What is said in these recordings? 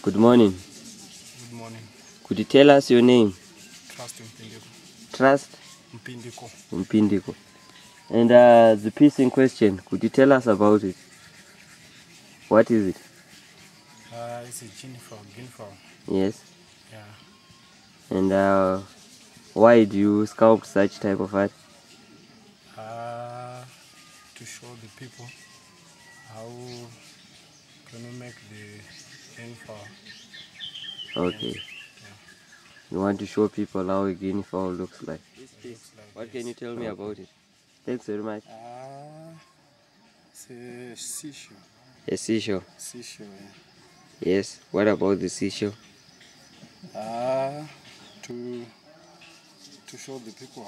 Good morning. Good morning. Could you tell us your name? Trust Mupindiko. Trust? Mupindiko. Mupindiko. And the piece in question, could you tell us about it? What is it? It's a guinea fowl. Yes. Yeah. And why do you sculpt such type of art? To show the people how can we make the guinea fowl. Okay. Yeah. You want to show people how a guinea fowl looks like. What Yes. can you tell me about it? Thanks very much. It's a seashell. A seashell. Seashell, yeah. Yes. What about the seashell? To show the people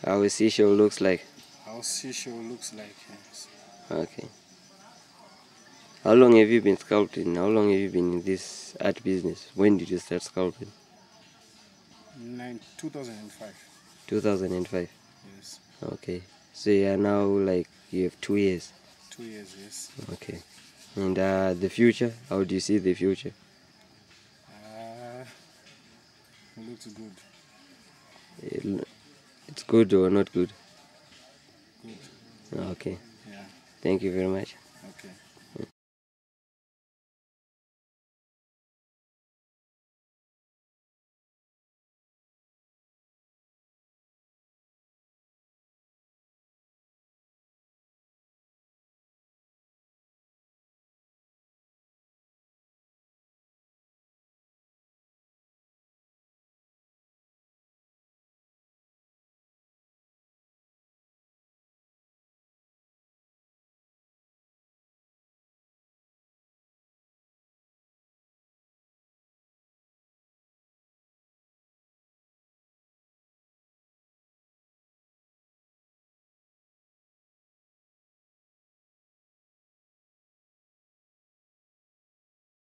how a seashell looks like. How seashell looks like, yes. Okay. How long have you been sculpting? How long have you been in this art business? When did you start sculpting? 2005. 2005? Yes. Okay. So you are now you have 2 years? 2 years, yes. Okay. And the future? How do you see the future? It looks good. It's good or not good? Good. Okay. Yeah. Thank you very much. Okay.